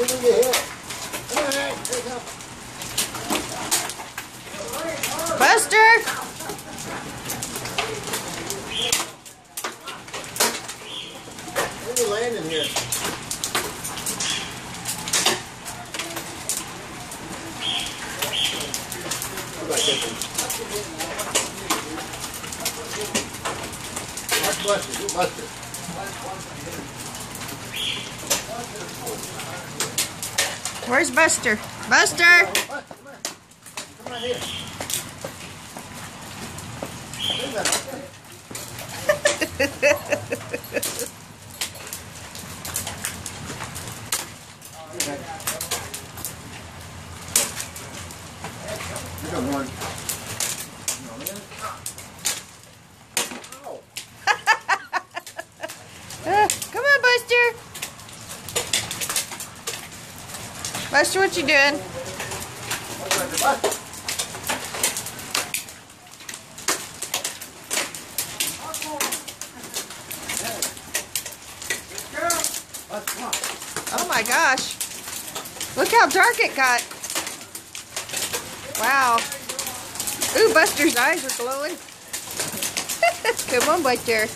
till we get hit. All right, here we go. Buster! Where are we landing here? That's Buster. Who's Buster? Where's Buster? Buster! Buster, come on here. Bring that up there. You got one. Come on, Buster! Buster, what you doing? Oh my gosh. Look how dark it got. Wow. Ooh, Buster's eyes are glowing. Come on, Buster.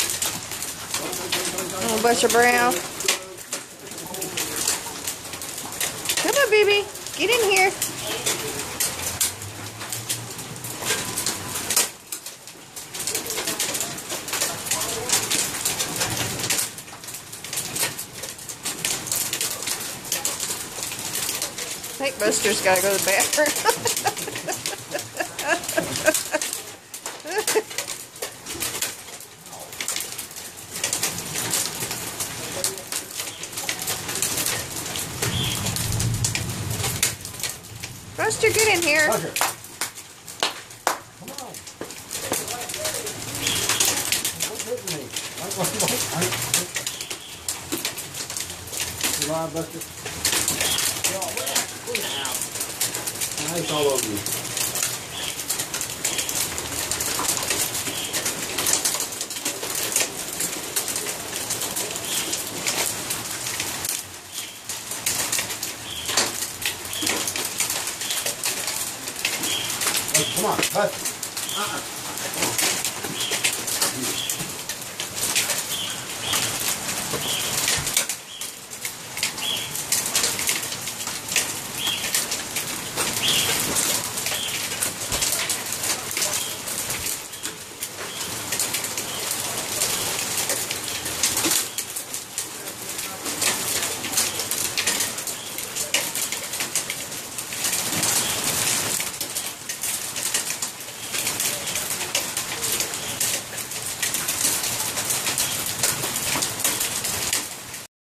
Oh, Buster Brown. Come on, baby. Get in here. I think Buster's got to go to the bathroom. Buster, get in here. Buster. Come on. Don't hit me. You alive, Buster? You're all wet. Nice all over you. Come on, Buster.